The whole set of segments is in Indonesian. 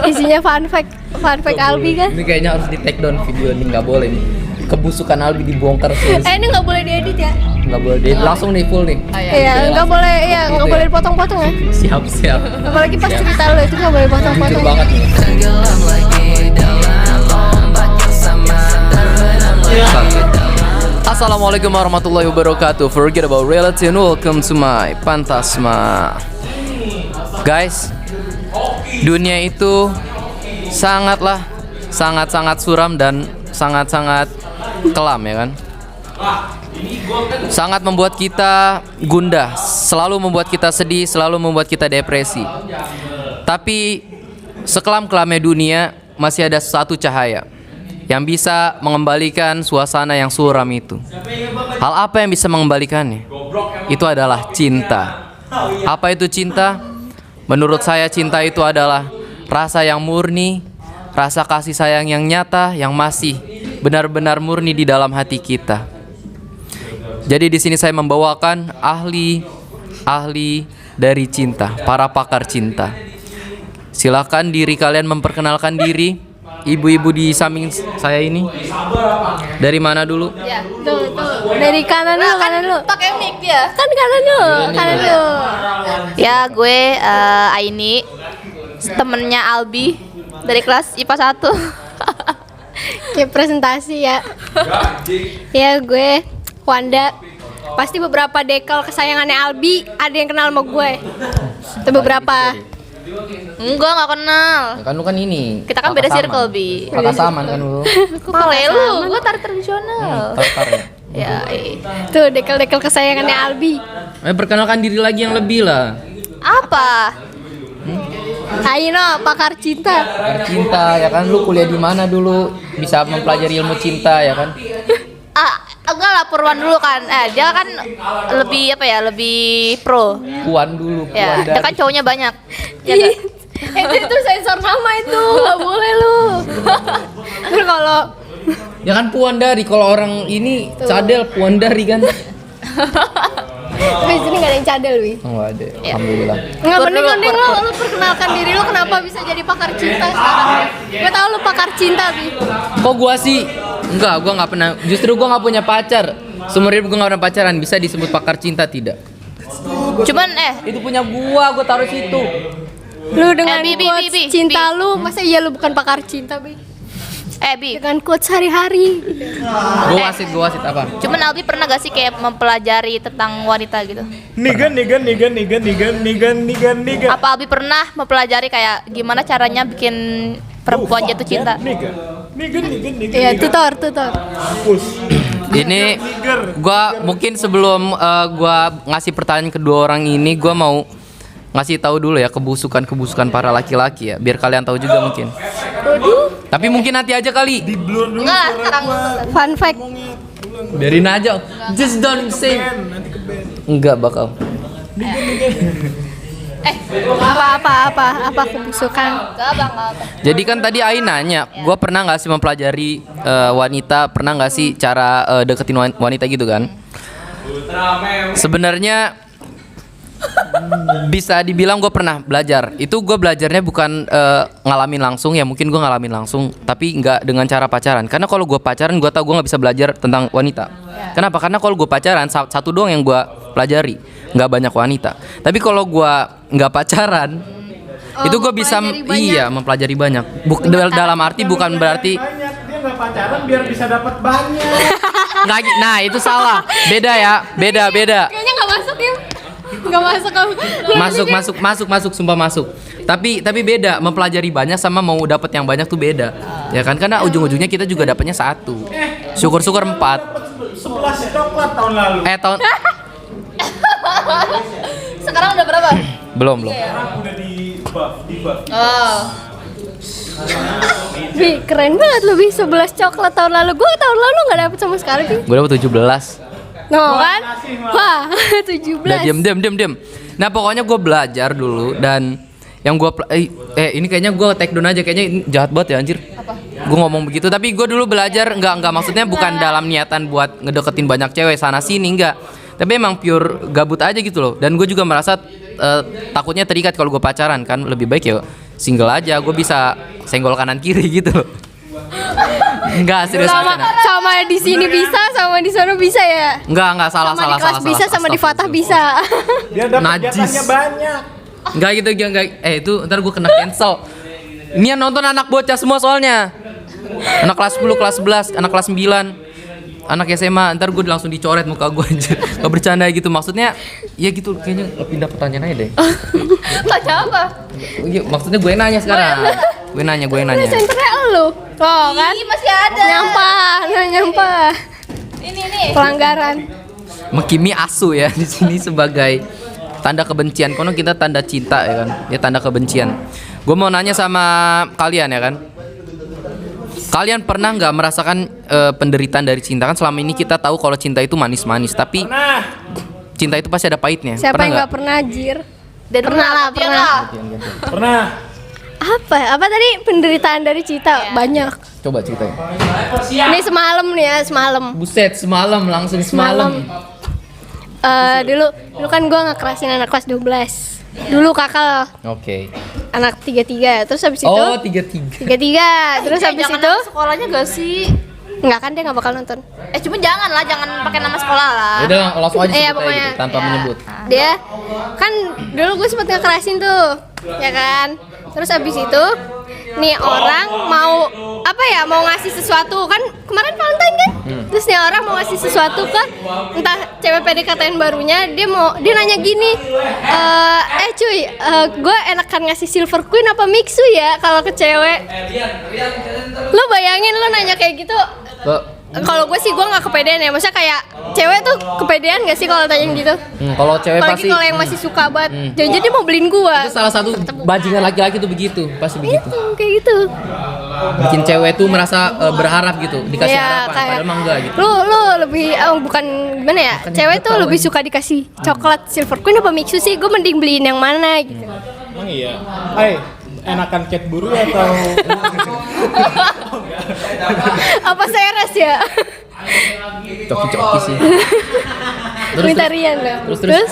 Isinya fun fact Albi kan? Ini kayaknya harus di take down video ini, nggak boleh nih. Kebusukan Albi dibongkar terus. Ini nggak boleh diedit ya? Nggak boleh di langsung nih full nih. Iya, nggak boleh ya, nggak boleh dipotong-potong ya. Siap. Apalagi pas cerita lo itu nggak boleh Jujur potong-potong. banget nih. Assalamualaikum warahmatullahi wabarakatuh. Forget about reality and welcome to my Pantasma. Guys, dunia itu sangat suram dan sangat kelam ya kan. Sangat membuat kita gundah, selalu membuat kita sedih, selalu membuat kita depresi. Tapi sekelam-kelamnya dunia masih ada satu cahaya yang bisa mengembalikan suasana yang suram itu. Hal apa yang bisa mengembalikannya? Itu adalah cinta. Apa itu cinta? Menurut saya cinta itu adalah rasa yang murni, rasa kasih sayang yang nyata, yang masih benar-benar murni di dalam hati kita. Jadi di sini saya membawakan ahli dari cinta, para pakar cinta. Silakan diri kalian memperkenalkan diri. Ibu-ibu di samping saya ini. Dari mana dulu? Ya, tuh. Dari kanan dulu. Pakai mic ya. Kan kanan dulu. Ya, gue Aini, temennya Albi dari kelas IPA 1. Kayak presentasi ya. Ya, gue Wanda. Pasti beberapa dekal kesayangannya Albi ada yang kenal sama gue. Itu beberapa. Enggak, nggak kenal. Ya kan lu kan ini. Kita kan beda circle, Bi. Kakak saman kan lu. Kale lu, gue tarik tradisional. Tar ya. Ya, Tuh dekal kesayangannya Albi. Perkenalkan diri lagi yang lebih lah. apa? Ayo pakar cinta. Cinta ya kan, lu kuliah di mana dulu? Bisa mempelajari ilmu cinta ya kan? Enggak lah, Purwan dulu kan. Dia kan lebih apa ya? Lebih pro. Puan dulu, Ya, dia kan cowoknya banyak. Ya Ih, nggak? itu sensor nama itu nggak boleh lu. Terus kalau Ya kan Puan Dari, kalau orang ini cadel Puan Dari kan? tapi di sini nggak ada yang cadel, Wi. Oh ada, Ya. alhamdulillah. Nggak Pur mending dulu, mending pur. lu perkenalkan diri lu kenapa bisa jadi pakar cinta sekarang. Gue tahu lu pakar cinta, Bi. Kok gua sih? Enggak, gua nggak pernah. Justru gua nggak punya pacar. Seumur hidup gua nggak pernah pacaran. Bisa disebut pakar cinta tidak? Cuman Itu punya gua taruh situ. Lu dengan Bi, quotes cinta lu, masa iya lu bukan pakar cinta, Bi? Bi. Dengan quotes sehari-hari. Gua wasit apa? Cuman Albi pernah gak sih kayak mempelajari tentang wanita gitu? Nigan. Apa Albi pernah mempelajari kayak gimana caranya bikin perempuan jatuh cinta? Nigan. Iya, tutor. Push. Ini gua mungkin sebelum gua ngasih pertanyaan kedua orang ini, gua mau ngasih tahu dulu ya kebusukan para laki-laki ya, biar kalian tahu juga mungkin. Tapi mungkin nanti aja kali. Enggak lah, sekarang dulu. Fun fact. Biarin aja. Just don't say. Enggak bakal. Apa kebusukan? Enggak, Bang. Jadi kan tadi Ai nanya, gua pernah nggak sih mempelajari wanita, pernah nggak sih cara deketin wanita gitu kan? Sebenarnya bisa dibilang gue pernah belajar. Itu gue belajarnya bukan ngalamin langsung ya, mungkin gue ngalamin langsung, tapi nggak dengan cara pacaran. Karena kalau gue pacaran, gue tau gue nggak bisa belajar tentang wanita. Kenapa? Karena kalau gue pacaran satu doang yang gue pelajari, nggak banyak wanita. Tapi kalau gue nggak pacaran, itu gue bisa mempelajari banyak. Dalam arti bukan berarti Banyak, dia nggak pacaran biar bisa dapat banyak. nah itu salah. Beda ya, beda. Kayaknya nggak masuk ya. Nggak masuk kamu. Masuk, sumpah masuk. Tapi beda, mempelajari banyak sama mau dapat yang banyak tuh beda. Ya kan, karena ujung-ujungnya kita juga dapatnya 1. Syukur-syukur 4. 11 coklat tahun lalu. Tahun Sekarang udah berapa? belum. Sekarang udah di buff. Oh. Bi, keren banget lu, Bi. 11 coklat tahun lalu. Gue tahun lalu nggak dapet sama sekali, Bi. Gue dapet 17. No kan? Wah, 17. Udah diam. Nah pokoknya gue belajar dulu, dan yang gue ini kayaknya gue take down aja, kayaknya ini jahat banget ya anjir. Gue ngomong begitu, tapi gue dulu belajar nggak maksudnya bukan dalam niatan buat ngedeketin banyak cewek sana sini, enggak. Tapi emang pure gabut aja gitu loh. Dan gue juga merasa takutnya terikat kalau gue pacaran kan, lebih baik ya single aja, gue bisa senggol kanan kiri gitu. Enggak, serius Sama bercanda. sama di sini bisa, sama di sana bisa ya. Enggak, salah, Sama di kelas salah. bisa, sama di Fatah bisa. Dia dapat Najis. jatahnya banyak. Enggak gitu, enggak. Itu ntar gue kena cancel. Ini yang nonton anak bocah semua soalnya. Anak kelas 10, kelas 11, anak kelas 9, anak SMA. Ntar gue langsung dicoret muka gue aja. Gak bercanda gitu. Maksudnya ya gitu, kayaknya pindah pertanyaan aja deh. Tanya apa? Iya, maksudnya gue nanya sekarang. Gue nanya. Senternya lu. Oh kan? Ih, masih ada. Nyampah. Ini. Pelanggaran. Mekimi asu ya di sini sebagai tanda kebencian. Kono kita tanda cinta ya kan. Ya tanda kebencian. Gue mau nanya sama kalian ya kan. Kalian pernah nggak merasakan penderitaan dari cinta? Kan selama ini kita tahu kalau cinta itu manis-manis, tapi Nah, cinta itu pasti ada pahitnya. Siapa Pernah yang nggak? nggak pernah jir? Dan Pernah lah, pernah. pernah. Apa tadi penderitaan dari cinta? Banyak. Coba ceritain. Ini semalam nih ya, semalam. Buset, semalam langsung semalam. Dulu kan gue ngekerasin anak kelas 12. Dulu kakak Oke. anak 33. Terus habis itu Oh, 33. 33. Terus habis Jangan itu nama sekolahnya gak sih? enggak kan dia nggak bakal nonton. Cuma jangan pakai nama sekolah lah. Ya udah langsung aja sebut Iya, aja pokoknya. gitu, tanpa menyebut. Dia kan dulu gue sempet ngekerasin tuh, ya kan. Terus habis itu nih orang mau mau ngasih sesuatu kan kemarin Valentine kan. Terus nih orang mau ngasih sesuatu ke entah cewek PDKT barunya, dia nanya gini, cuy, gue enakan ngasih silver queen apa mixu ya kalau ke cewek. Lu bayangin lu nanya kayak gitu. Kalau gue sih gue nggak kepedean ya, maksudnya kayak cewek tuh kepedean nggak sih kalau tanya gitu? Kalau cewek Apalagi pasti kalau yang masih suka banget, jadi dia mau beliin gue. itu salah satu bajingan laki-laki tuh begitu, pasti begitu. Itu kayak gitu. Bikin cewek tuh merasa berharap gitu, dikasih harapan, padahal mah enggak gitu. Lu lebih bukan gimana ya? Cewek tuh lebih suka dikasih coklat silver queen apa mixu sih? Gue mending beliin yang mana gitu. Emang iya. Enakan Cadbury atau Apa seres ya? Coki-coki sih. Minta Rian lah. Terus.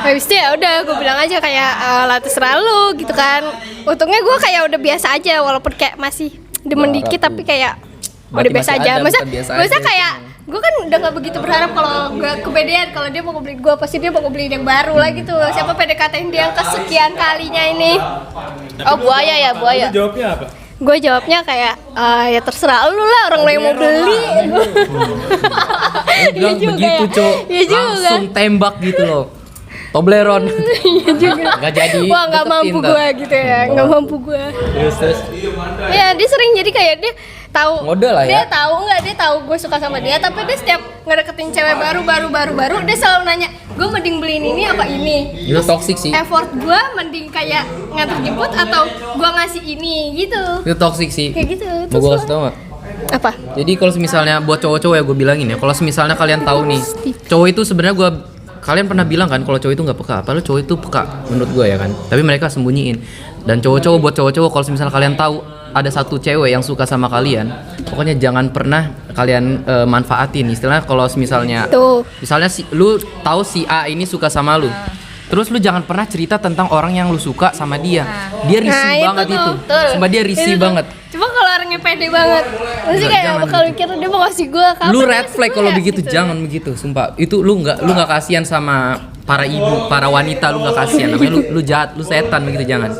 Habis itu ya udah gue bilang aja kayak lah terserah lu gitu kan. Untungnya gue kayak udah biasa aja walaupun kayak masih demen dikit tapi kayak udah Berarti biasa masih aja. ada, Masa bukan biasa masa aja. kayak gue kan udah gak begitu berharap kalau gue kepedean kalau dia mau beli gue pasti dia mau beli yang baru lah gitu. Siapa PDKT-in dia yang kesekian kalinya ini? Oh, buaya ya, buaya. lu jawabnya apa? Gue jawabnya kayak ya terserah lu lah orang lo yang mau beli. Bilang juga begitu, ya. Cok. Iya juga. Langsung tembak gitu loh. Tobleron. Iya juga. Gak jadi. Wah nggak mampu deketin, gue gitu ya, nggak mampu gue. Terus. Ya dia sering jadi kayak dia tahu. Ngode lah ya. Dia tahu gue suka sama dia, tapi dia setiap ngedeketin cewek baru dia selalu nanya, gue mending beliin ini apa ini. Itu toxic sih. Effort gue mending kayak nganter jemput atau gue ngasih ini gitu. Itu toxic sih. Kayak gitu. Mau Terus gue lo- kasih tau gak? Apa? Jadi kalau misalnya buat cowok-cowok ya gue bilangin ya, kalau misalnya kalian tahu nih, cowok itu sebenarnya kalian pernah bilang kan kalau cowok itu nggak peka, padahal cowok itu peka menurut gue ya kan. Tapi mereka sembunyiin. Dan cowok-cowok buat cowok-cowok kalau misalnya kalian tahu ada satu cewek yang suka sama kalian, pokoknya jangan pernah kalian manfaatin. Istilahnya kalau misalnya Tuh. misalnya lu tahu si A ini suka sama lu. Terus lu jangan pernah cerita tentang orang yang lu suka sama dia. Dia risih itu banget tuh. itu. Betul. Sumpah dia risih Itu tuh. banget. Cuma kalau orangnya pede banget, pasti Enggak, kayak jangan bakal gitu. mikir dia mau kasih gue kapan. Lu dia red ngasih flag gue kalau ya? begitu, Gitu. jangan begitu, sumpah. Itu lu nggak kasihan sama para ibu, para wanita, lu nggak kasihan. Namanya lu jahat, lu setan begitu, jangan.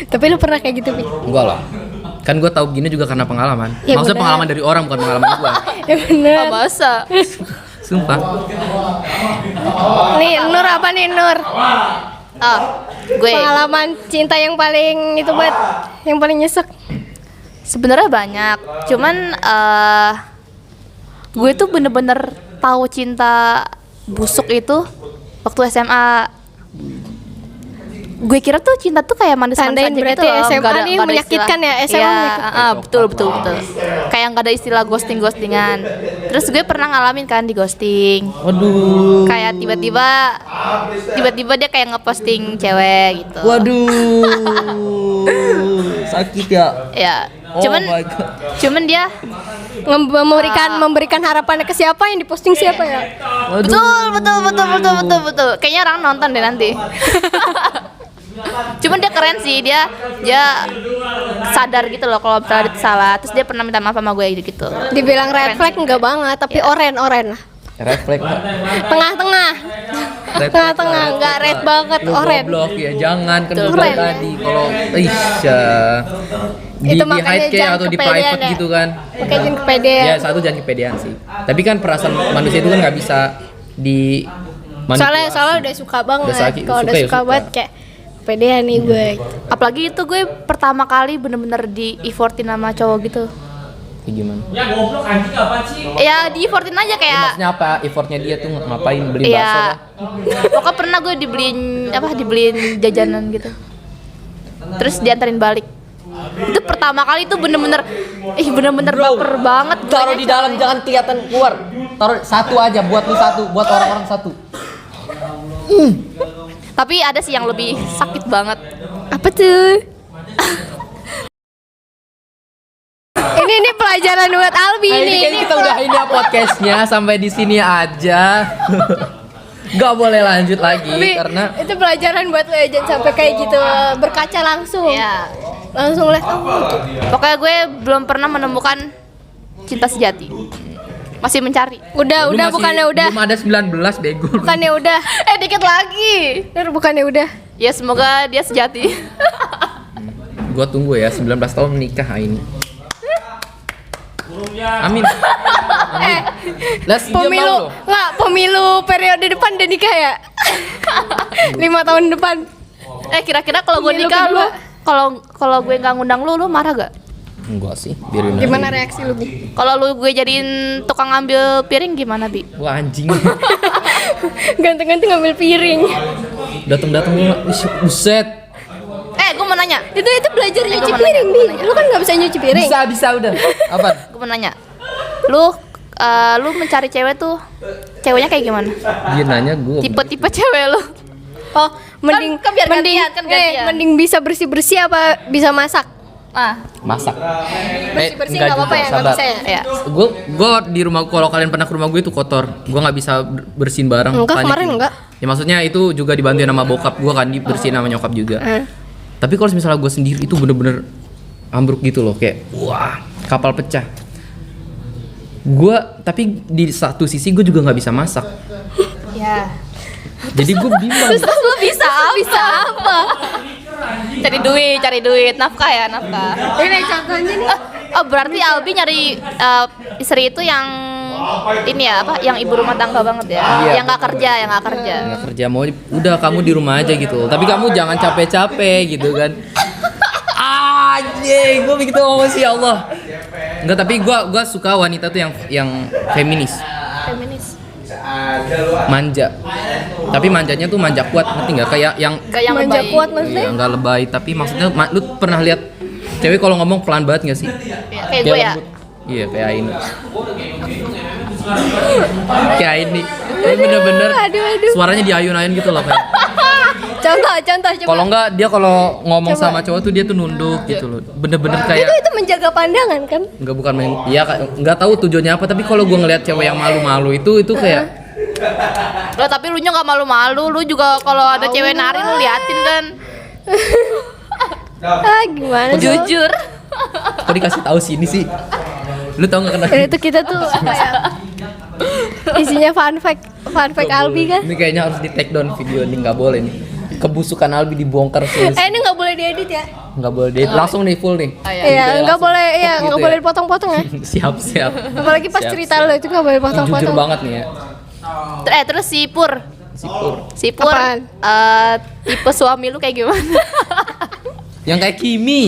Tapi lu pernah kayak gitu, Pi? Enggak lah. Kan gue tahu gini juga karena pengalaman. Ya Maksudnya benar. pengalaman dari orang bukan pengalaman gua. Ya bener. Oh, masa? Sumpah. Nih, Nur apa nih, Nur? Gue Pengalaman cinta yang paling itu buat yang paling nyesek. sebenarnya banyak. Cuman gue tuh bener-bener tahu cinta busuk itu waktu SMA. Gue kira tuh cinta tuh kayak manis-manis aja Tandain berarti gitu loh. SMA Nggak ada- nih nggak ada menyakitkan istilah- ya, SMA Iya, menyakitkan. betul. Kayak nggak ada istilah ghostingan. Terus gue pernah ngalamin kan di ghosting. Waduh. Kayak tiba-tiba dia kayak ngeposting cewek gitu. Waduh. Sakit ya. Ya, Oh cuman my God. cuman dia memberikan harapannya ke siapa yang diposting siapa ya? Waduh. betul. Kayaknya orang nonton deh nanti. Cuman dia keren sih, dia sadar gitu loh kalau misalnya dia salah. Terus dia pernah minta maaf sama gue gitu. Dibilang red flag enggak banget, tapi oren. Refleks. Tengah-tengah. Tengah-tengah, enggak red banget, Lu oren. goblok ya, jangan kan Betul. gua bilang tadi kalau di Itu di makanya hide kayak jangan atau di kepedean private ya. gitu kan. Pakai jangan kepedean. Ya satu jangan kepedean sih. Tapi kan perasaan manusia itu kan nggak bisa di Soalnya udah suka banget. Udah sakit, Kalau udah suka ya suka suka. banget kayak kepedean nih gue. Apalagi itu gue pertama kali bener-bener di effortin sama cowok gitu. gimana? Ya di effortin aja kayak. Maksudnya apa? Effortnya dia tuh ngapain beli bakso? Iya. Pokoknya pernah gue dibeliin jajanan gitu. Terus diantarin balik. Itu pertama kali tuh bener-bener baper banget. Taruh di dalam jangan kelihatan keluar. Taruh satu aja buat lu satu, buat orang-orang satu. Tapi ada sih yang lebih sakit banget. Apa tuh? ini pelajaran buat Albi Nah, ini kan kita udahin ya podcastnya sampai di sini aja. Gak boleh lanjut lagi Albi, karena itu pelajaran buat lo ya, jangan sampai kayak gitu berkaca langsung. Iya. Langsung lihat Pokoknya gue belum pernah menemukan cinta sejati. Masih mencari. udah lu masih- bukannya udah. belum ada 19 bego. Bukannya udah. Dikit lagi. Bukannya udah. Ya semoga dia sejati. Gua tunggu ya 19 tahun menikah ini. Amin. Let's Pemilu periode depan udah nikah ya? 5 tahun depan. Kira-kira kalau gue Pemilu nikah lu, kedua. kalau gue nggak ngundang lu marah gak? Enggak sih, biarin aja. Gimana reaksi lu, Bi? Kalau lu gue jadiin tukang ngambil piring gimana, Bi? Wah anjing. Ganti-ganti ngambil piring. Datang-datang lu buset. Gue mau nanya. Itu belajar nyuci mau piring, nanya, Bi. mau nanya. Lu kan nggak bisa nyuci piring. Bisa udah. Apa? Gue mau nanya. Lu mencari cewek tuh, ceweknya kayak gimana? Dia nanya gua. Tipe-tipe cewek lu. Oh, mending kan biar gantian, kan gantian. mending bisa bersih-bersih apa bisa masak? Masak. Bersih-bersih enggak nggak apa-apa juga, ya, nggak sabar. bisa ya? Ya. Gue di rumah, kalau kalian pernah ke rumah gue itu kotor, gue nggak bisa bersihin barang. Enggak, Panik. kemarin enggak. Ya maksudnya itu juga dibantuin sama bokap gue kan, dibersihin sama nyokap juga. Tapi kalau misalnya gue sendiri itu bener-bener ambruk gitu loh, kayak wah kapal pecah. Gue tapi di satu sisi gue juga nggak bisa masak. Ya. Jadi gue bingung. Terus lu bisa apa? Cari duit, nafkah. Ini contohnya nih. Berarti Albi nyari istri itu yang ini ya apa? Yang ibu rumah tangga banget ya. Iya. Yang nggak kerja. Nggak kerja, mau udah kamu di rumah aja gitu. Tapi kamu jangan capek-capek gitu kan. Anjing, gue begitu ngomong sih ya Allah. Enggak, tapi gue suka wanita tuh yang feminis. Manja. Tapi manjanya tuh manja kuat, ngerti nggak? Kayak yang Gak yang Manja lebay. kuat maksudnya? ya, nggak lebay, tapi maksudnya lu pernah lihat cewek kalau ngomong pelan banget nggak sih? Kayak gue ya. lembut. Iya, kayak ini. Kayak ini. Ini bener-bener Aduh. suaranya diayun-ayun gitu loh kayak. Contoh coba. Kalau enggak dia kalau ngomong Coba. sama cowok tuh dia tuh nunduk gitu loh. Bener-bener kayak Itu menjaga pandangan kan? enggak, bukan ya enggak tahu tujuannya apa, tapi kalau gua ngelihat cewek yang malu-malu itu kayak Loh, tapi lu nya nggak malu-malu. Lu juga kalau ada cewek nari lu liatin kan. Gimana sih? Jujur. kok dikasih tahu sini sih. Lu tau enggak kenapa? Itu kita tuh apa ya? Isinya fun fact Albi kan? Ini kayaknya harus di take down video ini, nggak boleh nih. Kebusukan Albi dibongkar sih. Ini nggak boleh diedit ya? Nggak boleh deh. Langsung nih full nih. Iya, nggak boleh, Gitu nggak ya. boleh dipotong-potong ya. Siap. Apalagi pas Siap, cerita siap. lo itu nggak boleh Jujur potong-potong. banget nih ya. Terus si Pur. Sipur. Apaan? Tipe suami lu kayak gimana? Yang kayak Kimi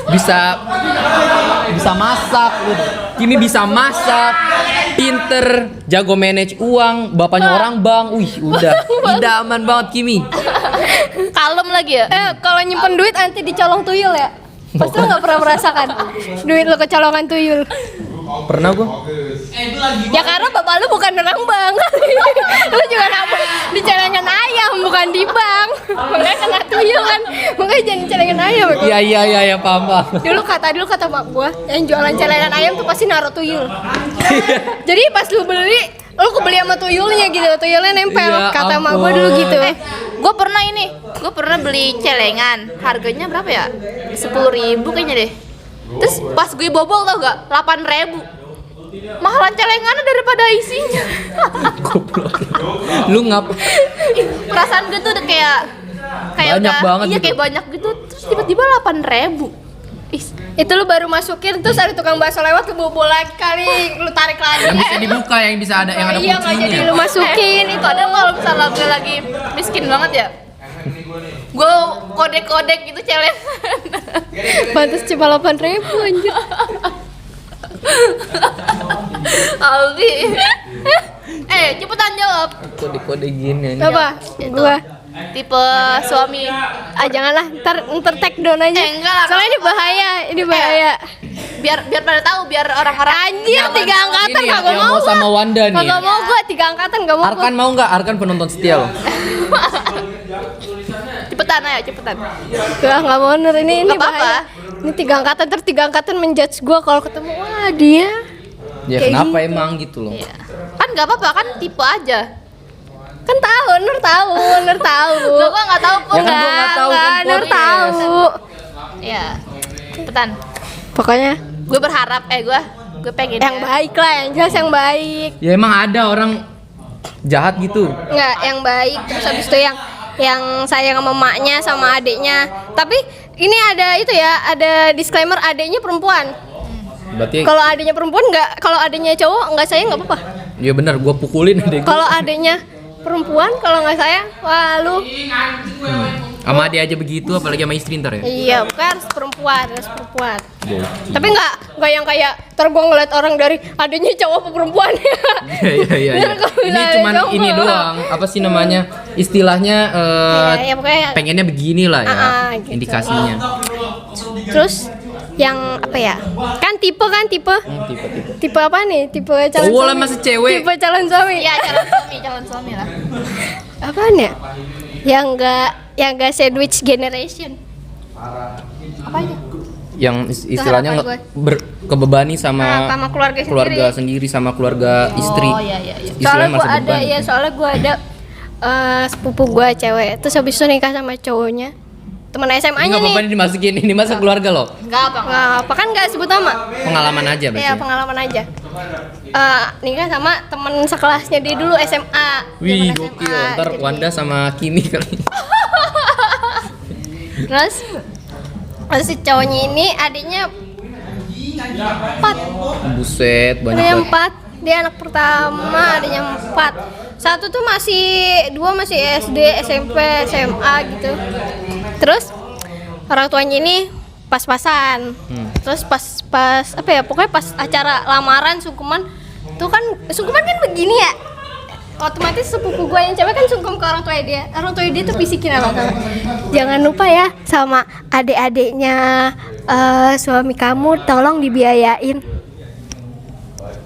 bisa masak. Kimi bisa masak, pinter, jago manage uang, bapaknya orang bank. Wih, udah idaman banget Kimi. Kalem lagi ya? Kalau nyimpen duit nanti dicolong tuyul ya? Pasti lo nggak pernah merasakan duit lo kecolongan tuyul. Pernah gua. Ya karena bapak lu bukan orang bank. Lu juga nabung di celengan ayam bukan di bank. Makanya kena tuyul kan. Makanya jangan di celengan ayam. Beko. Iya, paham. Dulu kata mak gua yang jualan celengan ayam tuh pasti naruh tuyul. Jadi pas lu beli Lu kebeli sama tuyulnya gitu, tuyulnya nempel. Ya Kata emak gue ampun. dulu gitu. Gue pernah beli celengan, harganya berapa ya? 10.000 kayaknya deh. Terus pas gue bobol tau gak? 8.000. Mahalan celengannya daripada isinya. Goblok. Lu ngapa? Perasaan gue tuh udah kayak Banyak udah, banget iya gitu. kayak banyak gitu. Terus tiba-tiba 8.000. Itu lu baru masukin terus ada tukang bakso lewat lu bobol lagi kali, lu tarik lagi. Yang bisa dibuka, yang bisa ada yang ada Iya nggak jadi kuncinya. lu masukin itu. Kadang kalau misalnya gue lagi miskin banget ya, gue kodek-kodek gitu celengan. Pantes cuma 8.000 anjir. Albi. Cepetan jawab. Kode-kode gini. Apa? Itu. Gua Tipe suami. janganlah ntar take down aja. Enggak lah. Soalnya ini bahaya. Biar pada tahu, biar orang-orang Anjir, 3 angkatan Ini ya, kagak yang mau mau sama gua. Wanda nih. Kagak mau gua 3 angkatan gak mau gua. Arkan mau nggak? Arkan penonton setia loh. Cepetan ayo, cepetan. Gua nggak mau Nur, ini Nggak apa-apa. bahaya. Ini 3 angkatan terus 3 angkatan menjudge gua kalau ketemu wah dia. Ya Kayak kenapa gitu. emang gitu loh? Iya. Kan nggak apa-apa, kan tipe aja. Kan tahu, Nur tahu. Loh, gua nggak tahu kok. Ya kan gua nggak tahu kan Nur podcast. tahu. Iya. Cepetan. Pokoknya Gue berharap gue pengen yang baik lah, yang jelas yang baik. Ya emang ada orang jahat gitu. Enggak, yang baik. Terus habis itu yang sayang sama emaknya sama adiknya. Tapi ini ada itu ya, ada disclaimer adiknya perempuan. Berarti Kalau adiknya perempuan enggak, kalau adiknya cowok enggak sayang enggak apa-apa. ya benar gua pukulin adek gua. Kalau adiknya perempuan kalau nggak sayang, wah lu. Sama dia aja begitu apalagi sama istri ntar ya. Iya, bukan harus perempuan. Tapi nggak yang kayak ntar gua ngeliat orang dari adiknya cowok apa perempuan ya. Iya. Ntar gua Ini bilang cuman cowok. ini doang. Apa sih namanya? Istilahnya Iya, pokoknya. pengennya beginilah ya. Gitu. Indikasinya. Terus yang apa ya? Kan tipe. Tipe-tipe. Tipe apa nih? Tipe calon Cowok lah, suami. masih cewek. Tipe calon suami. Iya, calon suami lah. Apaan ya? Yang enggak sandwich generation. Apanya? Yang istilahnya Itu harapan kebebani sama Sama keluarga sendiri sama keluarga istri. Oh iya. Soalnya Istilahnya gua masih ada beban. ya, soalnya gua ada sepupu gua cewek. Terus habis itu nikah sama cowoknya. Temen Ini SMA-nya nggak apa-apa nih. nih dimasukin, ini masa keluarga loh. Enggak apa. Nggak apa kan nggak sebut nama. Pengalaman aja Ya berarti. pengalaman aja. Nikah sama temen sekelasnya dia dulu SMA. Wih, Zaman gokil. SMA, Ntar jadi- Wanda sama Kimi kali. Terus si cowoknya ini adiknya 4. Buset, banyak Adiknya banget. 4. Dia anak pertama, adiknya 4. Satu tuh dua masih SD, SMP, SMA gitu. Terus orang tuanya ini pas-pasan. Terus pas apa ya? Pokoknya pas acara lamaran sungkeman tuh kan sungkeman kan begini ya. Otomatis sepupu gue yang cewek kan sungkem ke orang tua dia. Orang tua dia tuh bisikin apa? Jangan lupa ya sama adik-adiknya suami kamu tolong dibiayain.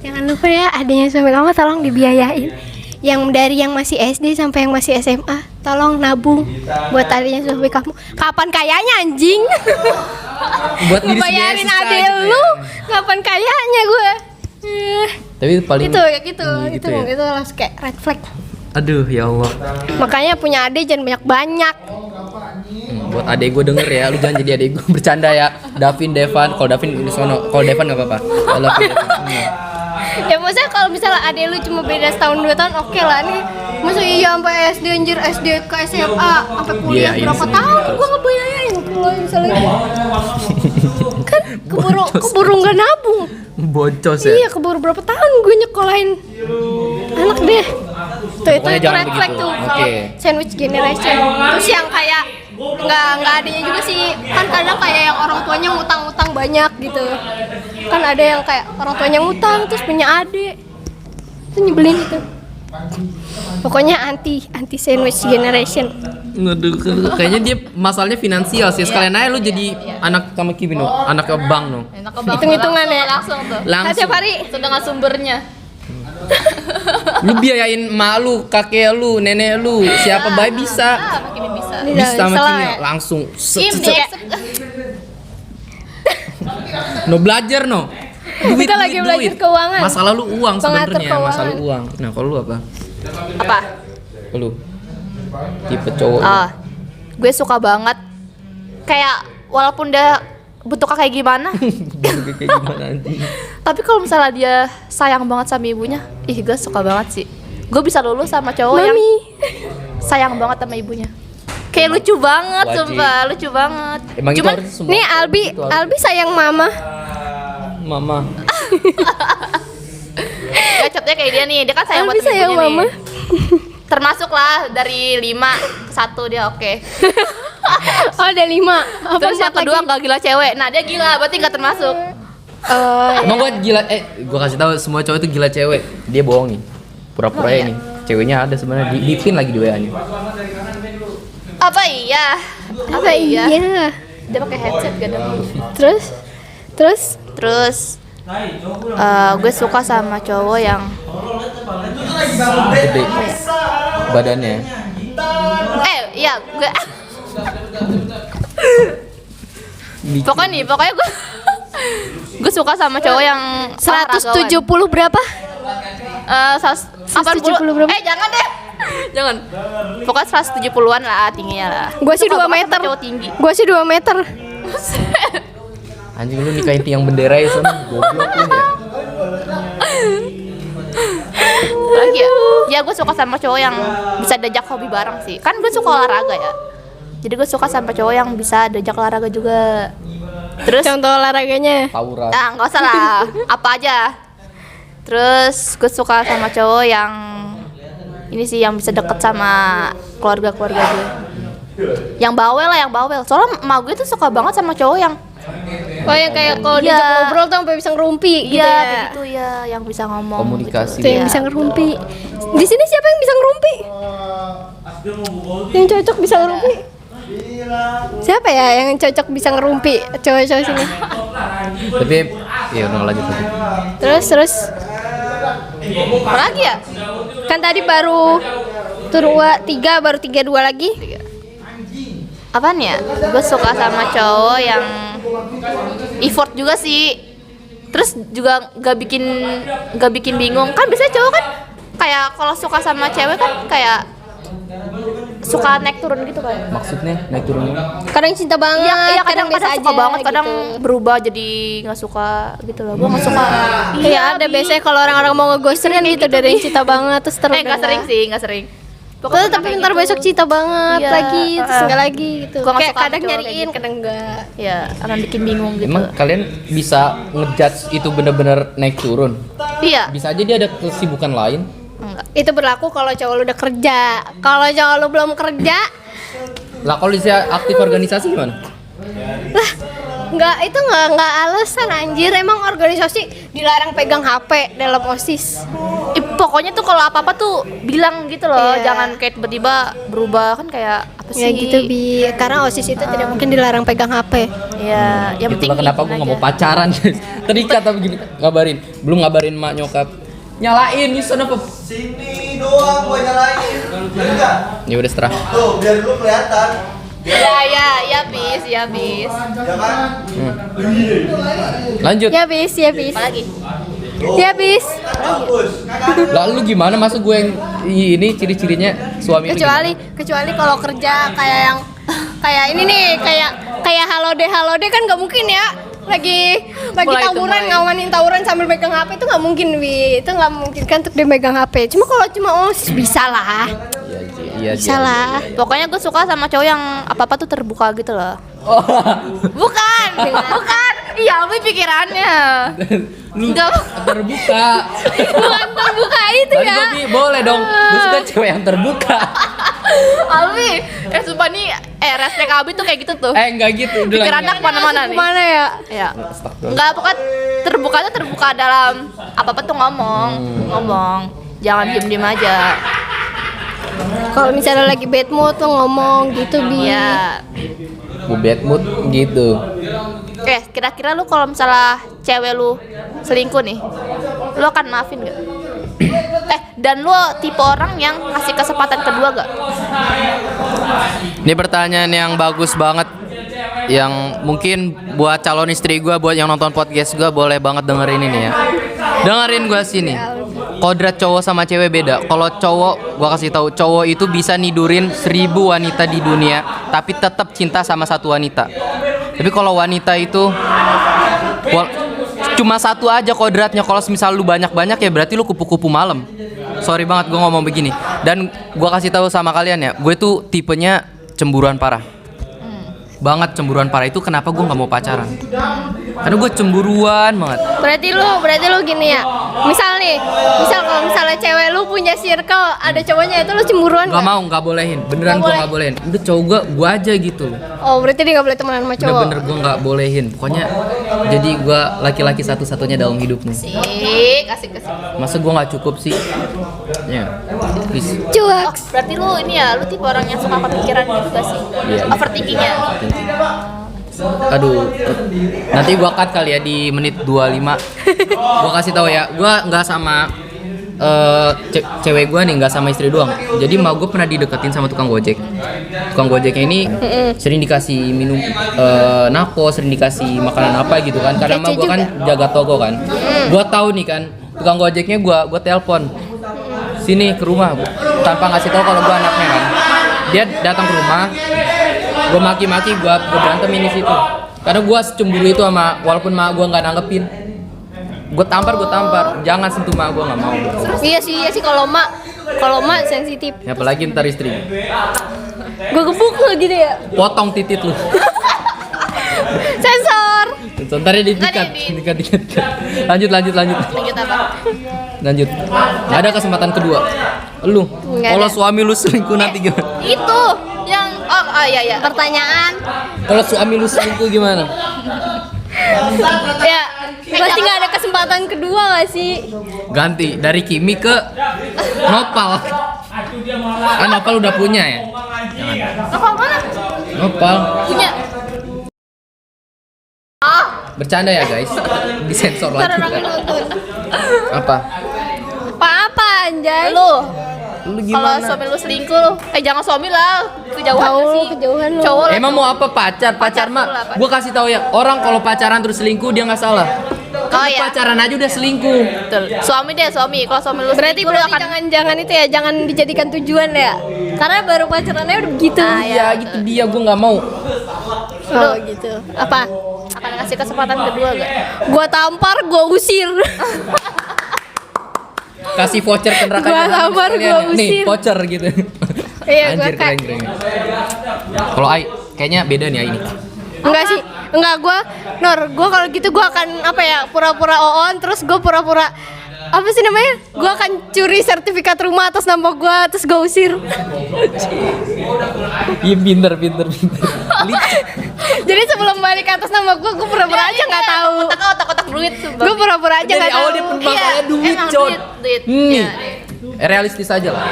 Jangan lupa ya adiknya suami kamu tolong dibiayain. Yang dari yang masih SD sampai yang masih SMA tolong nabung buat adiknya suami kamu. Kapan kayanya anjing? Buat diri sendiri Bayarin susah adek gitu ya. lu. Kapan kayanya gue? Tapi paling Itu ya gitu. gitu ya. Itu langsung kayak red flag. Aduh, ya Allah. Makanya punya adik jangan banyak-banyak. Buat adek gue denger ya, lu jangan jadi adek gue bercanda ya. Davin, Devan, kalau Davin di sono, kalau Devan nggak apa-apa. I love you, Devan. Ya maksudnya kalau misalnya adek lu cuma beda setahun 2 tahun oke lah nih. Masa iya sampai SD anjir, SD ke SMA sampai kuliah Iya, berapa ini tahun terus. gua ngebayarin kalau misalnya kan keburu nggak nabung. Boncos ya. Iya keburu berapa tahun gue nyekolahin anak deh. Tuh itu Pokoknya jangan red flag begitu. tuh Oke. kalau sandwich generation. Terus yang kayak nggak adanya juga sih, kan kadang kayak yang orang tuanya ngutang-ngutang banyak gitu. Kan ada yang kayak orang tuanya ngutang terus punya adik. Itu nyebelin itu. Pokoknya anti sandwich generation. Aduh, kayaknya dia masalahnya finansial sih. Sekalian aja lu jadi anak sama Kimi no, anak ke bank no. Enak banget. Hitung-hitungan ya. Langsung tuh. Nah, tiap Langsung. hari Sedangkan sumbernya. Lu biayain mak lu, kakek lu, nenek lu, siapa baik bisa. Makin bisa. Bisa sama salah Kimi ya. langsung. Im Set, di set. No belajar no. Kita lagi belajar keuangan. Masalah lu uang Pengatur sebenarnya, keuangan. masalah uang. Nah, kalau lu apa? Apa? Lu tipe cowok. Gue suka banget. Kayak walaupun dia bentuknya kayak gimana, Kayak gimana nanti? tapi kalau misalnya dia sayang banget sama ibunya, gue suka banget sih. Gue bisa lulus sama cowok yang sayang banget sama ibunya. Kayak lucu banget, Wajib. sumpah, lucu banget. Emang Cuman itu harus semua. Nih Albi sayang mama. Mama. Gacotnya kayak dia nih, dia kan sayang Albi banget sama sayang ibunya mama. nih. Termasuk lah dari 5 ke 1 dia oke. Oh ada 5. Apa Terus yang 4 kedua lagi? nggak gila cewek. Nah dia gila, berarti nggak termasuk. Oh, Emang gua gila gua kasih tahu semua cowok itu gila cewek. Dia bohong nih. Pura-pura ya nih. Ceweknya ada sebenarnya di pin lagi di WA-nya. Apa iya? apa iya? Dia pakai headset gak ada. Terus Gue suka sama cowok yang Gede. Badannya. iya gue pokoknya gue suka sama cowok yang 170 berapa? 170 berapa? Jangan deh. Jangan. Pokoknya 170-an lah tingginya lah. Gua sih Suka 2 banget meter. sama cowok tinggi. Gua sih 2 meter. Anjing lu nikahin tiang bendera ya son. Goblok lu ya. Lagi ya gue suka sama cowok yang bisa diajak hobi bareng sih. Kan gue suka olahraga ya. Jadi gue suka sama cowok yang bisa diajak olahraga juga. Terus Contoh olahraganya. Tawuran. nggak usah lah, apa aja. Terus gue suka sama cowok yang ini sih, yang bisa deket sama keluarga-keluarga gue. Yang bawel lah, yang bawel. Soalnya emak gue tuh suka banget sama cowok yang Oh yang kayak kalau Iya. diajak ngobrol tuh sampai bisa ngerumpi gitu iya ya. kayak gitu ya, yang bisa ngomong. Komunikasi. Tuh yang Iya. bisa ngerumpi. Di sini siapa yang bisa ngerumpi? Yang cocok bisa ngerumpi? Siapa ya yang cocok bisa ngerumpi cowok-cowok sini? Tapi ya udah lanjut lagi. Terus Apa lagi ya? kan tadi baru 3 baru 32 lagi. Apaan ya? Gue suka sama cowok yang effort juga sih. Terus juga gak bikin bingung. Kan biasanya cowok kan kayak kalau suka sama cewek kan kayak suka naik turun gitu kan. Maksudnya naik turunnya? Kadang cinta banget, Iya, kadang biasa suka aja banget, kadang gitu. berubah jadi nggak suka gitu loh. Gue nggak suka. Iya ada biasanya kalau orang-orang mau ngeghostin kan gitu dari yang cinta banget terus terus Nggak sering sih, nggak sering. Terus tapi ntar besok cinta banget Iya, lagi terus enggak lagi gitu. Gua nggak Kayak suka sama kadang cowok kayak nyariin, gitu. kadang enggak. Ya, akan bikin bingung gitu. Emang kalian bisa ngejudge itu bener-bener naik turun? Iya. Bisa aja dia ada kesibukan lain. Enggak. Itu berlaku kalau cowok lu udah kerja. Kalau cowok lu belum kerja, Lah kalau dia aktif organisasi gimana? lah itu enggak alasan anjir. Emang organisasi dilarang pegang HP dalam OSIS. Pokoknya tuh kalau apa-apa tuh bilang gitu loh, Iya. jangan kayak tiba-tiba berubah kan kayak apa sih? Ya gitu Bi, karena OSIS itu tidak mungkin dilarang pegang HP. Iya, yang penting Itulah kenapa gue bikin nggak mau aja. pacaran guys. Terikat tapi gini belum ngabarin mak nyokap. Nyalain nih sana apa? Sini doang gua nyalain. Enggak. Ya udah seterah. Tuh, biar dulu kelihatan. Ya bis. Ya kan? Lanjut. Ya bis. Apa lagi? Ya bis. Bagus. Lalu gimana masuk gue yang ini ciri-cirinya suami lu gimana? Kecuali kalau kerja kayak ini nih, kayak halo deh kan nggak mungkin ya. Lagi tawuran, ngamanin tawuran sambil megang HP itu nggak mungkin Wi. Itu nggak mungkin kan untuk dia megang HP. Cuma kalau cuma OSIS bisa lah. Iya, Bisa lah. Pokoknya gue suka sama cowok yang apa-apa tuh terbuka gitu loh. Oh. Bukan. Iya, apa pikirannya? Lu Enggak. terbuka. Bukan terbuka itu Tadi ya. Bobby boleh dong. Gue suka cewek yang terbuka. Alwi, sumpah nih, respect Abi tuh kayak gitu tuh. Enggak gitu. Udah Pikiran lanjut. anak kemana-mana nih. Kemana ya? Ya. Astagfirullah. Enggak, pokoknya terbuka dalam apa-apa tuh ngomong. Jangan diem-diem aja. Kalau misalnya lagi bad mood tuh ngomong gitu Bi. Iya. Gue bad mood gitu. Kira-kira lu kalau misalnya cewek lu selingkuh nih, lu akan maafin gak? Dan lu tipe orang yang ngasih kesempatan kedua gak? Ini pertanyaan yang bagus banget. yang mungkin buat calon istri gue, buat yang nonton podcast gue, boleh banget dengerin ini ya. Dengerin gue sini. Kodrat cowok sama cewek beda. Kalau cowok, gue kasih tahu, cowok itu bisa nidurin 1000 wanita di dunia, tapi tetap cinta sama satu wanita. Tapi kalau wanita itu cuma satu aja kodratnya. Kalau misal lu banyak-banyak ya berarti lu kupu-kupu malam. Sorry banget gue ngomong begini. Dan gue kasih tahu sama kalian ya, gue tuh tipenya cemburuan parah. Banget cemburuan parah. Itu kenapa gue nggak mau pacaran. Karena gue cemburuan banget. Berarti lu gini ya. Misal kalau misalnya cewek lu punya circle, ada cowoknya itu lu cemburuan Gak nggak? mau, gak bolehin. Beneran Nggak gue boleh. gak bolehin. Udah cowok gue aja gitu. Oh, berarti dia nggak boleh temenan sama cowok. Bener-bener gue gak bolehin. Pokoknya jadi gue laki-laki satu-satunya dalam hidupmu. Asik. Masa gue gak cukup sih? Ya, please. Cuak. Berarti lu ini ya, lu tipe orang yang suka kepikiran gitu gak sih? Iya. Overthinkingnya. Aduh, nanti gua cut kali ya di menit 25. Gua kasih tahu ya, gua nggak sama cewek gua nih, nggak sama istri doang. Jadi mau gua pernah dideketin sama tukang gojek. Tukang gojeknya ini sering dikasih minum napo, sering dikasih makanan apa gitu kan. Karena mah gua kan jaga toko kan. Gua tahu nih kan, tukang gojeknya gua telepon. Sini ke rumah tanpa ngasih tahu kalau gua anaknya kan. Dia datang ke rumah, gue maki-maki, gue berantemin di situ. Karena gue cemburu itu sama, walaupun mak gue nggak nanggepin, gue tampar, jangan sentuh mak gue, nggak mau. Iya sih kalau mak sensitif. Ya, apalagi ntar istri, Gue gebuk lu gitu ya. potong titit lu. Sensor. Ntar ya dikat. Lanjut. Lanjut apa? Lanjut. Nggak ada kesempatan kedua. Lu, Nggak kalau ada. suami lu selingkuh nanti gimana? Itu yang iya. Pertanyaan. Kalau suami lu selingkuh gimana? Ya, pasti nggak ada kesempatan kedua nggak sih? Ganti dari Kimi ke Nopal. Nopal udah punya ya? Nopal mana? Nopal. Punya. Bercanda ya guys. Disensor Ntar lagi. orang nonton. Apa? Apa anjay? Lu Lu kalau gimana? suami lu selingkuh lu, jangan suami lah, kejauhan Tahu, sih. kejauhan lu. Cowok lah. Emang mau apa pacar? Pacar Pacar mah, lah, pacar. gue kasih tahu ya, orang kalau pacaran terus selingkuh dia nggak salah. Oh ya. Pacaran aja udah selingkuh. Betul. Suami. Kalau suami lu Berarti selingkuh, lu akan jangan itu ya, jangan dijadikan tujuan ya. Karena baru pacarannya udah begitu. Iya gitu dia, gue nggak mau. Oh gitu. Apa? akan ngasih kesempatan kedua gak? Gua tampar, gua usir. Kasih voucher ke neraka. Gua jahanam tampar, sekalian. gua Nih usir. voucher gitu. Iya, gua Anjir kayak- keren. Kalau Ai, kayaknya beda nih Ai ini. Enggak sih, enggak gua kalau gitu gua akan apa ya, pura-pura on, terus gua pura-pura apa sih namanya? Gua akan curi sertifikat rumah atas nama gua, terus gua usir. Iya pinter. Jadi sebelum balik ke atas nama gua pura-pura aja nggak tahu. Otak duit. Gua pura-pura aja Dari nggak tahu. awal dia pembahasannya duit, emang Con. duit. Nih, Iya. realistis aja lah.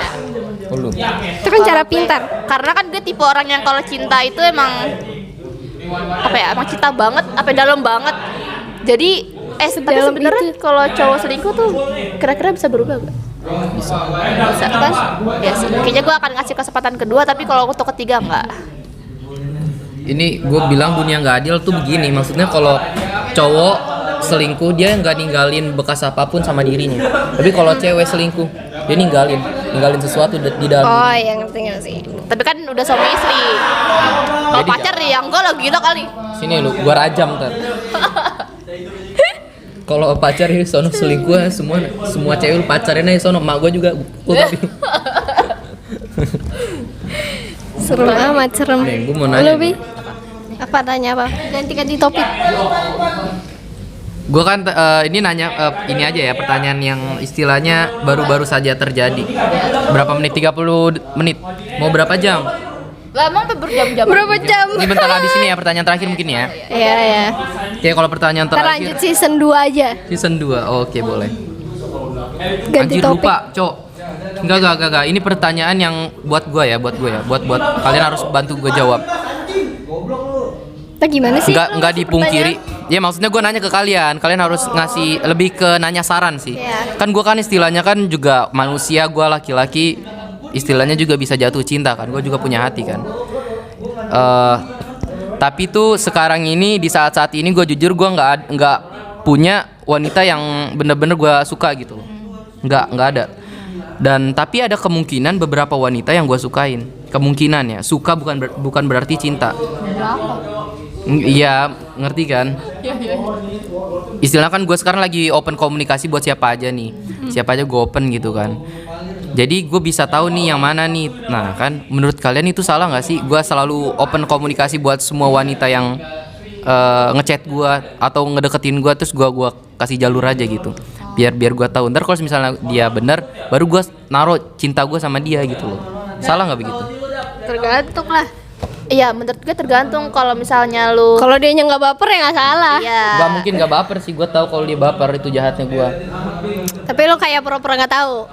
Lu. Itu kan cara pintar. Karena kan gue tipe orang yang kalau cinta itu emang apa ya, emang cinta banget, apa dalam banget. Jadi tapi Sedalam sebenarnya kalau cowok selingkuh tuh kira-kira bisa berubah gak? Bisa kan? Ya sih. Kayaknya gue akan ngasih kesempatan kedua, tapi kalau untuk ketiga enggak. Ini gue bilang dunia nggak adil tuh begini, maksudnya kalau cowok selingkuh dia nggak ninggalin bekas apapun sama dirinya, tapi kalau cewek selingkuh dia ninggalin sesuatu di dalam Oh, diri. yang ngerti. Tapi kan udah suami istri. Kalau Jadi pacar ya enggak lah, gila kali. Sini lu, gua rajam ntar. Kalau pacar ya sono selingkuh ya, semua cewek lu pacarin aja sono, mak gua juga gua tapi. Serem amat, serem. Nih, gua mau nanya Lu, Bi? Apa tanya apa? Ganti topik. Gua kan ini nanya ini aja ya, pertanyaan yang istilahnya baru-baru saja terjadi. Berapa menit? 30 menit. Mau berapa jam? Lah emang sampai berjam-jam. Berapa jam? Ini bentar habis ini ya, pertanyaan terakhir mungkin ya. Iya, ya. Oke, kalau pertanyaan Kita lanjut terakhir season 2 aja. season 2. Oke, boleh. Ganti Anjir topik. lupa, Cok. Enggak. Ini pertanyaan yang buat gua ya. Buat kalian harus bantu gua jawab. Nah, gimana sih? Enggak dipungkiri. Ya maksudnya gua nanya ke kalian. Kalian harus ngasih lebih ke nanya saran sih. Iya. Kan gua kan istilahnya kan juga manusia, gua laki-laki. Istilahnya juga bisa jatuh cinta kan. Gua juga punya hati kan. Tapi tuh sekarang ini di saat-saat ini gue jujur gue nggak punya wanita yang bener-bener gue suka gitu. Nggak ada. Dan tapi ada kemungkinan beberapa wanita yang gue sukain. Kemungkinan ya. Suka bukan berarti cinta. Iya, ngerti kan? Istilahnya kan gue sekarang lagi open komunikasi buat siapa aja nih. Siapa aja gue open gitu kan. Jadi gue bisa tahu nih yang mana nih. Nah kan, menurut kalian itu salah nggak sih? Gue selalu open komunikasi buat semua wanita yang ngechat gue atau ngedeketin gue, terus gue kasih jalur aja gitu. Biar gue tahu. Ntar kalau misalnya dia bener, baru gue naruh cinta gue sama dia gitu loh. Salah nggak begitu? Tergantung lah. Iya, menurut gue tergantung. Kalau misalnya lu Kalau dianya nggak baper ya nggak salah. Iya. Gak mungkin gak baper sih. Gue tahu kalau dia baper itu jahatnya gue. Tapi lo kayak pura-pura nggak tahu.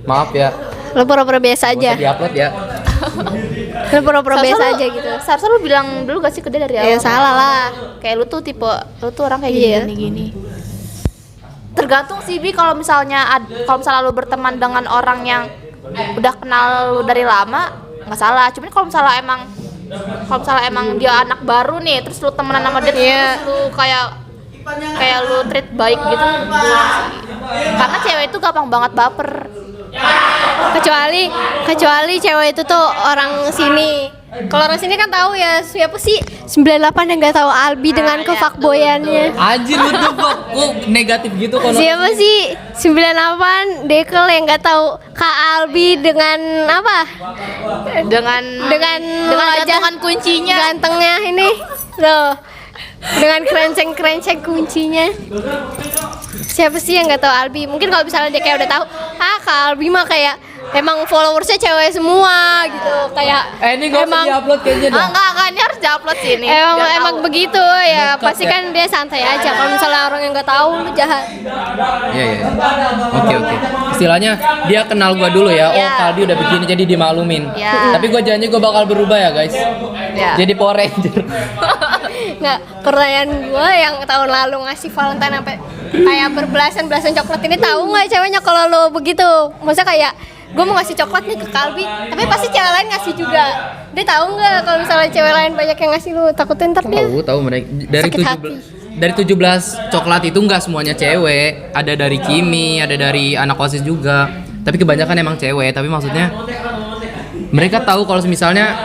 Maaf ya. Lo pura-pura biasa Gak usah aja. diupload ya. Lo pura-pura Seharusnya biasa lu- aja gitu. Seharusnya lu bilang dulu gak sih ke dia dari awal? Ya salah lah. Kayak lu tuh tipe, lu tuh orang kayak Iya. gini. Tergantung sih Bi, kalau misalnya kalau misalnya lu berteman dengan orang yang udah kenal lu dari lama, nggak salah. Cuman kalau misalnya emang dia anak baru nih, terus lu temenan sama dia, terus lu kayak lu treat baik gitu, salah sih. Karena cewek itu gampang banget baper. Kecuali cewek itu tuh orang sini. Kalau orang sini kan tahu ya siapa sih 98 yang nggak tahu Albi dengan kefakboyannya. Anjir lu tuh kok negatif gitu kalau. Siapa sih 98 Dekel yang nggak tahu Kak Albi dengan apa? Dengan wajah gantungan kuncinya. gantengnya ini loh. Dengan kerenceng kuncinya. Siapa sih yang nggak tahu Albi? Mungkin kalau misalnya dia kayak udah tahu, Kak Albi mah kayak emang followersnya cewek semua gitu, kayak Ini gak usah diupload kayaknya dah. Enggak, ini harus diupload sih ini. emang begitu ya. Pasti ya. kan dia santai aja. Kalau misalnya orang yang nggak tahu lu jahat. Iya. Oke. Istilahnya dia kenal gua dulu ya. Oh, Iya. Kaldi udah begini jadi dimaklumin. Iya. Tapi gua janji gua bakal berubah ya, guys. Iya. Jadi Power Ranger. Nggak, pertanyaan gue yang tahun lalu ngasih Valentine sampai kayak berbelasan coklat ini, tahu nggak ceweknya kalau lo begitu? Maksudnya kayak gue mau ngasih coklat nih ke Kalbi, tapi pasti cewek lain ngasih juga. Dia tahu nggak kalau misalnya cewek lain banyak yang ngasih lo, takutnya ntar dia Tahu mereka Sakit hati. dari 17 coklat itu nggak semuanya cewek. Ada dari Kimi, ada dari anak OSIS juga. Tapi kebanyakan emang cewek. Tapi maksudnya mereka tahu kalau misalnya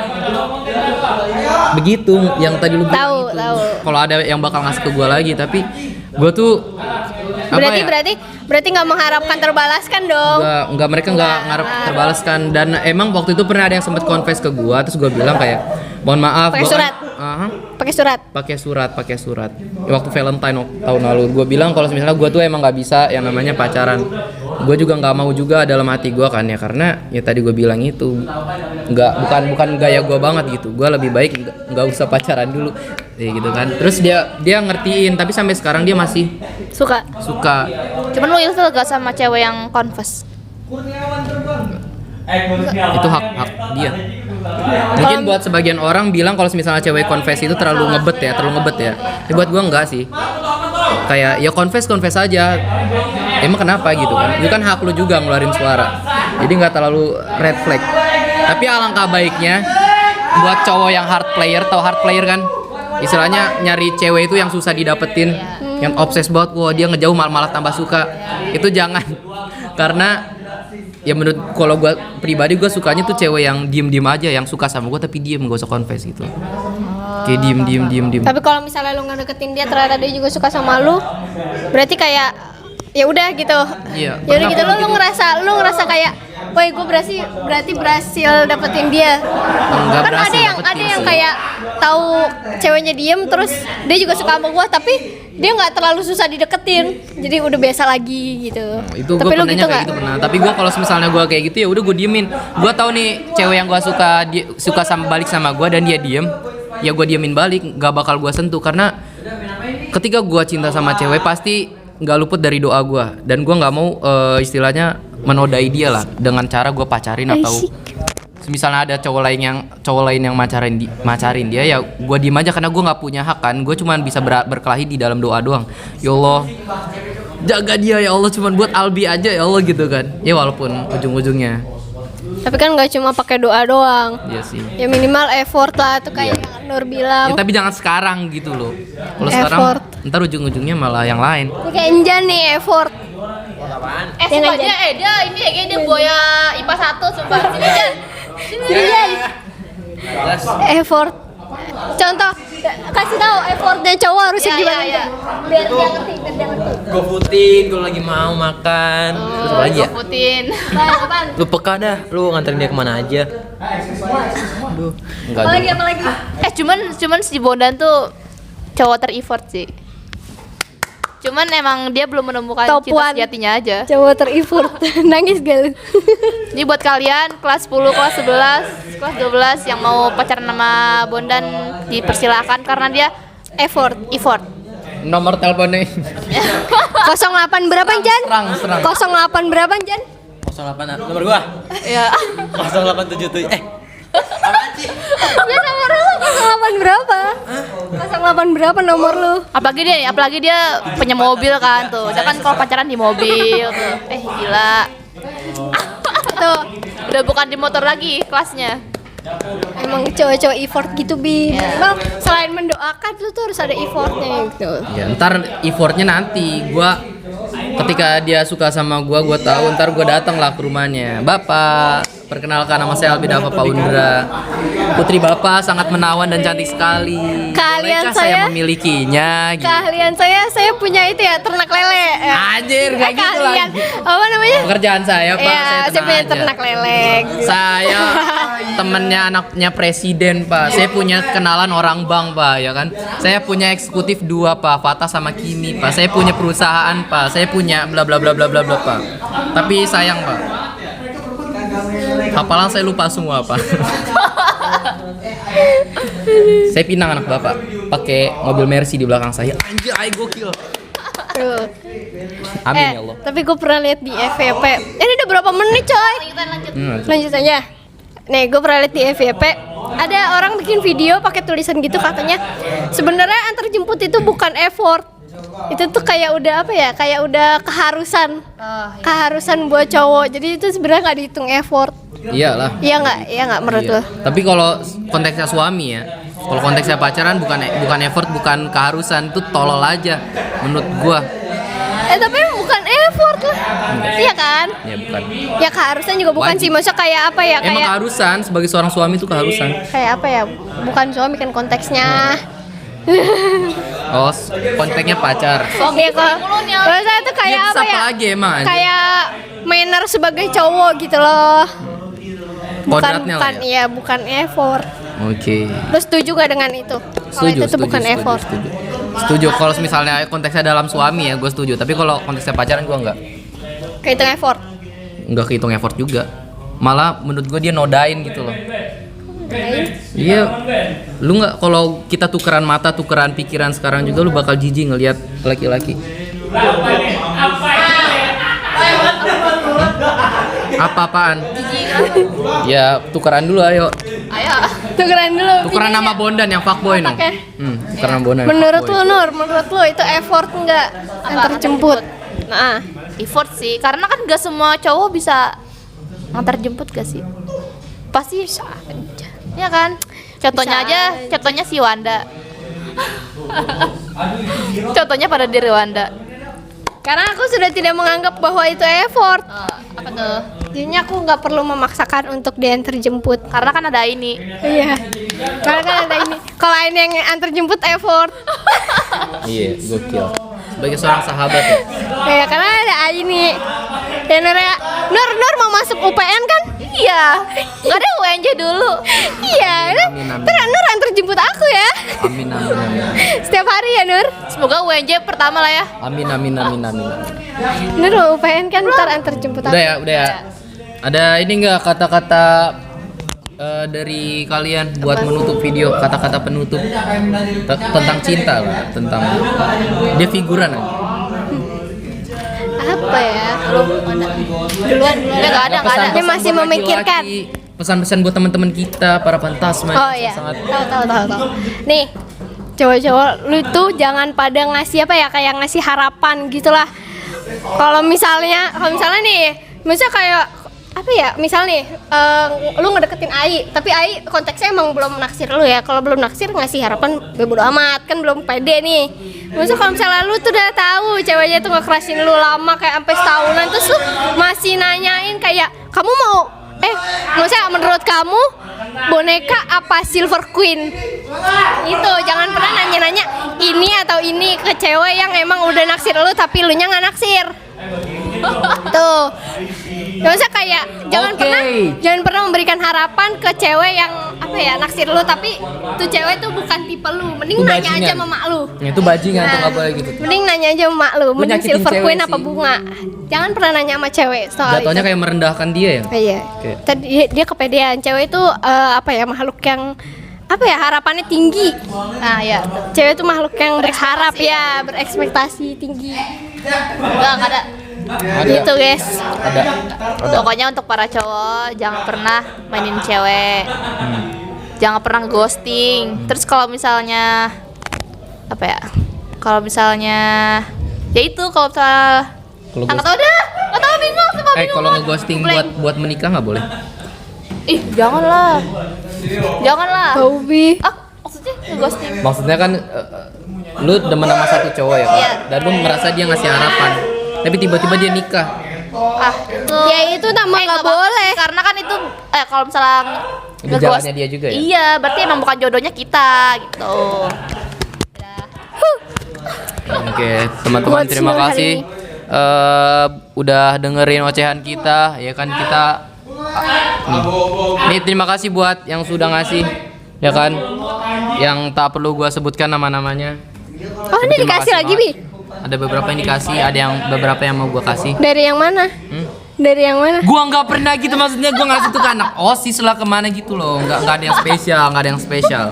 begitu yang tadi lu bilang tahu. kalau ada yang bakal ngasih ke gue lagi, tapi gue tuh Berarti nggak mengharapkan terbalaskan dong. nggak mereka nggak ngarep terbalaskan. Dan emang waktu itu pernah ada yang sempet confess ke gue, terus gue bilang kayak mohon maaf Pakai gua surat? Aha. Pakai surat. pakai surat waktu Valentine tahun lalu gue bilang kalau misalnya gue tuh emang nggak bisa yang namanya pacaran. Gue juga nggak mau juga dalam hati gue kan ya, karena ya tadi gue bilang itu bukan gaya gue banget gitu. Gue lebih baik nggak usah pacaran dulu ya gitu kan. Terus dia ngertiin, tapi sampai sekarang dia masih Suka. Cuman lu ilfil gak sama cewek yang confess? Itu hak dia. Mungkin buat sebagian orang bilang kalau misalnya cewek confess itu terlalu ngebet ya. Tapi buat gua enggak sih. Kayak ya confess aja. Emang kenapa gitu kan? Itu kan hak lu juga ngeluarin suara. Jadi nggak terlalu red flag. Tapi alangkah baiknya buat cowok yang hard player, tau hard player kan? Istilahnya nyari cewek itu yang susah didapetin, yang obses banget, wah dia ngejauh malah tambah suka. Itu jangan. Karena ya menurut kalau gue pribadi gue sukanya tuh cewek yang diem aja, yang suka sama gue tapi diem, gak usah confess gitu. Kayak diem. Tapi kalau misalnya lu ngedeketin dia ternyata dia juga suka sama lu, berarti kayak ya udah gitu. Iya. Ya udah gitu, lu ngerasa kayak, woi gue berarti berhasil dapetin dia. Nggak Kan berhasil ada dapetin yang sih. kayak tahu ceweknya diem terus dia juga suka sama gue, tapi dia nggak terlalu susah dideketin, jadi udah biasa lagi gitu. Itu gue Tapi lu pernahnya gitu kayak nggak? gitu pernah. Tapi gue kalau misalnya gue kayak gitu ya udah gue diemin. Gue tahu nih cewek yang gue suka dia suka sama balik sama gue dan dia diem, ya gue diemin balik, gak bakal gue sentuh. Karena ketika gue cinta sama cewek pasti nggak luput dari doa gue, dan gue nggak mau istilahnya menodai dia lah dengan cara gue pacarin atau misalnya ada cowok lain yang macarin dia, ya gue diem aja karena gue nggak punya hak kan. Gue cuma bisa berkelahi di dalam doa doang. Ya Allah, jaga dia ya Allah, cuma buat Albi aja ya Allah gitu kan. Ya walaupun ujung-ujungnya Tapi kan nggak cuma pakai doa doang. iya sih. Ya minimal effort lah tuh, kayak Nur bilang. Ya, tapi jangan sekarang gitu loh. Kalau Effort. sekarang ntar ujung-ujungnya malah yang lain. Ini kayak Enjan nih effort. Sumpah dia ini kayaknya dia buaya IPA 1 sumpah. Sini Jan. Sini Jan. Effort. Contoh, kasih tahu effortnya cowok harusnya gimana? Ya. Biar dia ngerti, biar dia ngerti. GoFoodin kalau lagi mau makan. Terus apa lagi ya? Putin. Apaan? Lu peka dah, lu nganterin dia kemana aja. Enggak Apalagi dulu. apalagi? Cuman si Bondan tuh cowok ter-effort sih. Cuman emang dia belum menemukan Top cinta one. sejatinya aja. Cowok ter-effort. Nangis gak lu? Jadi buat kalian kelas 10, kelas 11, kelas 12 yang mau pacaran sama Bondan dipersilakan karena dia effort. Nomor teleponnya 08 berapa Jan? serang. 08 berapa Jan? 08 nomor gua. Ya. 0877. Ya nomor lu 08 berapa? 08 berapa nomor lu? Apalagi dia punya mobil kan tuh. Dia kan kalau pacaran di mobil tuh. Gila. Tuh, udah bukan di motor lagi kelasnya. Emang cowok-cowok effort gitu Bi. Bang, selain mendoakan lu tuh harus ada effortnya gitu. Ya, ntar effortnya nanti gua ketika dia suka sama gua tahu ntar gua datang lah ke rumahnya. Bapak, perkenalkan nama saya Albi Dava Paundra. Putri Bapak sangat menawan dan cantik sekali. Keahlian Bolehkah saya saya- memilikinya gitu. Keahlian saya punya itu ya, ternak lele. Anjir, kayak gitu keahlian. lagi. Apa namanya? Pekerjaan saya, Pak, Iya, saya saya tenang punya aja. ternak lele. Saya temennya anaknya presiden, Pak. Saya punya kenalan orang bank, Pak, ya kan. Saya punya eksekutif 2, Pak, Fatah sama Kimi, Pak. Saya punya perusahaan, Pak. Saya punya bla bla bla bla bla bla, Pak. Tapi sayang, Pak. Hafalan saya lupa semua, Pak. Saya pinang anak Bapak pakai mobil Mercy di belakang saya. Anjir, gokil. Tuh. Amin ya Allah. Tapi gue pernah lihat di FYP. Ini udah berapa menit, coy? Lanjut aja. Nih, gue pernah lihat di FYP. Ada orang bikin video pakai tulisan gitu katanya. Sebenarnya antar jemput itu bukan effort. Itu tuh kayak udah apa ya? Kayak udah keharusan. Keharusan buat cowok. Jadi itu sebenarnya nggak dihitung effort. Iyalah. Iya nggak? Iya nggak menurut Iya. lo? Tapi kalau konteksnya suami ya, kalau konteksnya pacaran bukan effort, bukan keharusan, itu tolol aja menurut gua. Tapi bukan effort lah. Iya kan? Ya bukan. Ya keharusan juga bukan Wajib. sih. Maksudnya kayak apa ya? Emang Kayak keharusan sebagai seorang suami itu keharusan. kayak apa ya? Bukan suami kan konteksnya. Oh, konteksnya pacar. Iya kok. Kalau saya tuh kayak Ya, apa terus ya? apa lagi emang, anjir? Kayak manner sebagai cowok gitu loh. Kodratnya lah ya. Iya, bukan effort. Oke. Lu setuju gak dengan itu? Kalau Setuju, itu tuh bukan effort. Setuju. Kalau misalnya konteksnya dalam suami ya, gue setuju. Tapi kalau konteksnya pacaran gue enggak. Kehitung effort. Enggak kehitung effort juga. Malah menurut gue dia nodain gitu loh. Iya, lu nggak kalau kita tukeran mata, tukeran pikiran sekarang juga lu bakal jijik ngelihat laki-laki. Apa-apaan? Ya tukeran dulu ayo. Ayo. Tukeran dulu. Tukeran nama Bondan yang fuckboy no. Oke. Tukeran nama Bondan. yang Menurut fuckboy. lu Nur, menurut lu itu effort enggak antar jemput? Nah, Effort sih, karena kan gak semua cowok bisa antar jemput gak sih? Pasti bisa aja. Ya kan? Contohnya Bisa aja, contohnya si Wanda. Contohnya pada diri Wanda. karena aku sudah tidak menganggap bahwa itu effort. Apa tuh? Jadinya aku nggak perlu memaksakan untuk diantar jemput. Karena kan ada ini. Iya. Karena kan ada ini. Kalau ini yang antar jemput effort. Iya, gokil. Sebagai seorang sahabat ya. Ya karena ada ini. Ya Nur ya. Nur mau masuk UPN kan? Iya. Nggak ada UNJ dulu. Iya. Amin, amin. Terus Nur antar jemput aku ya. Amin amin amin. Setiap hari ya Nur. Semoga UNJ pertama lah ya. Amin amin amin amin. Nur mau UPN kan ntar antar jemput aku. Udah ya. Ada ini enggak kata-kata dari kalian buat menutup video, kata-kata penutup tentang cinta lah, tentang dia figuran kan? Apa ya? Kalau duluan. Nggak ada. Dia masih buat memikirkan. laki-laki, pesan-pesan buat teman-teman kita para fantasma Oh yang iya. sangat Tahu. Nih, cowok-cowok lu tuh jangan pada ngasih apa ya, kayak ngasih harapan gitulah. Kalau misalnya nih, misalnya kayak apa ya, misal nih lu ngedeketin Ai, tapi Ai konteksnya emang belum naksir lu ya. Kalau belum naksir ngasih harapan ya bodo amat, kan belum pede nih. Maksudnya kalau misalnya lu tuh udah tahu ceweknya tuh ngekerasin lu lama kayak sampai setahunan, terus lu masih nanyain kayak kamu mau maksudnya menurut kamu boneka apa Silver Queen? Itu jangan pernah nanya-nanya ini atau ini ke cewek yang emang udah naksir lu tapi lu nya nggak naksir. Tuh. Maksudnya kayak jangan pernah memberikan harapan ke cewek yang apa ya naksir lu tapi tuh cewek tuh bukan tipe lu. Mending Itu nanya bajingan. aja sama mak lu. Itu bajingan tuh nggak boleh gitu. Mending nanya aja sama mak lu. Mending nyakitin Silver cewek Queen sih. apa bunga. Jangan pernah nanya sama cewek soal Jatuhnya itu. kayak merendahkan dia ya. Iya. Oke. Tadi dia kepedean. Cewek itu apa ya makhluk yang apa ya harapannya tinggi. Nah ya, Cewek itu makhluk yang berharap ya, berekspektasi tinggi. enggak ada. Gitu guys. Pokoknya untuk para cowok jangan pernah mainin cewek. Jangan pernah ghosting. Terus kalau misalnya apa ya? Kalau misalnya ya itu kalau misalnya Kalau nggak tahu dah, nggak tahu bingung sama bingung. kalau ngeghosting buat menikah nggak boleh. Ih, janganlah. Janganlah. Baubi. Maksudnya ngeghosting. Maksudnya kan lu demen sama satu cowok ya, Kak? Iya. Dan lu merasa dia ngasih harapan, tapi tiba-tiba dia nikah. Itu Ya itu nama nggak boleh. karena kan itu kalau misalnya Itu jalannya dia juga ya? Iya, berarti emang bukan jodohnya kita gitu. Oke, teman-teman Buat terima siang hari kasih udah dengerin ocehan kita, ya kan kita. Nih terima kasih buat yang sudah ngasih, ya kan, yang tak perlu gua sebutkan nama-namanya. Oh ini Terima dikasih kasih lagi banget. Bi? Ada beberapa yang dikasih, ada yang beberapa yang mau gua kasih. Dari yang mana? Dari yang mana? Gua nggak pernah gitu, maksudnya gua ngasih tuh ke anak OSIS lah kemana gitu loh, nggak ada yang spesial, nggak ada yang spesial,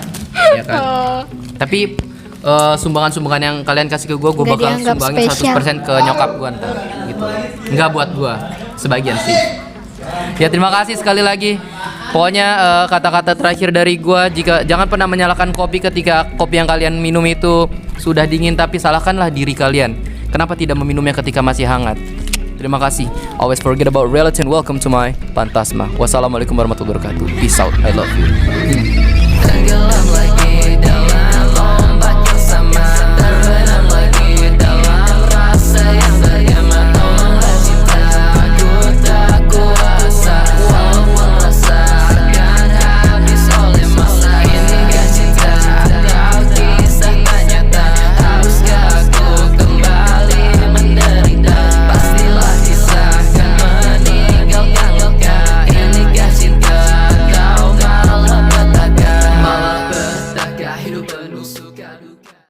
ya kan. Oh. Tapi sumbangan-sumbangan yang kalian kasih ke gue Nggak bakal dianggap sumbangin spesial. 100% ke nyokap gue ntar gitu. Nggak buat gue, sebagian sih. Ya terima kasih sekali lagi. Pokoknya kata-kata terakhir dari gue, jika jangan pernah menyalahkan kopi ketika kopi yang kalian minum itu sudah dingin, tapi salahkanlah diri kalian. Kenapa tidak meminumnya ketika masih hangat? Terima kasih. Always forget about reality and welcome to my Pantasma. Wassalamualaikum warahmatullahi wabarakatuh. Peace out. I love you.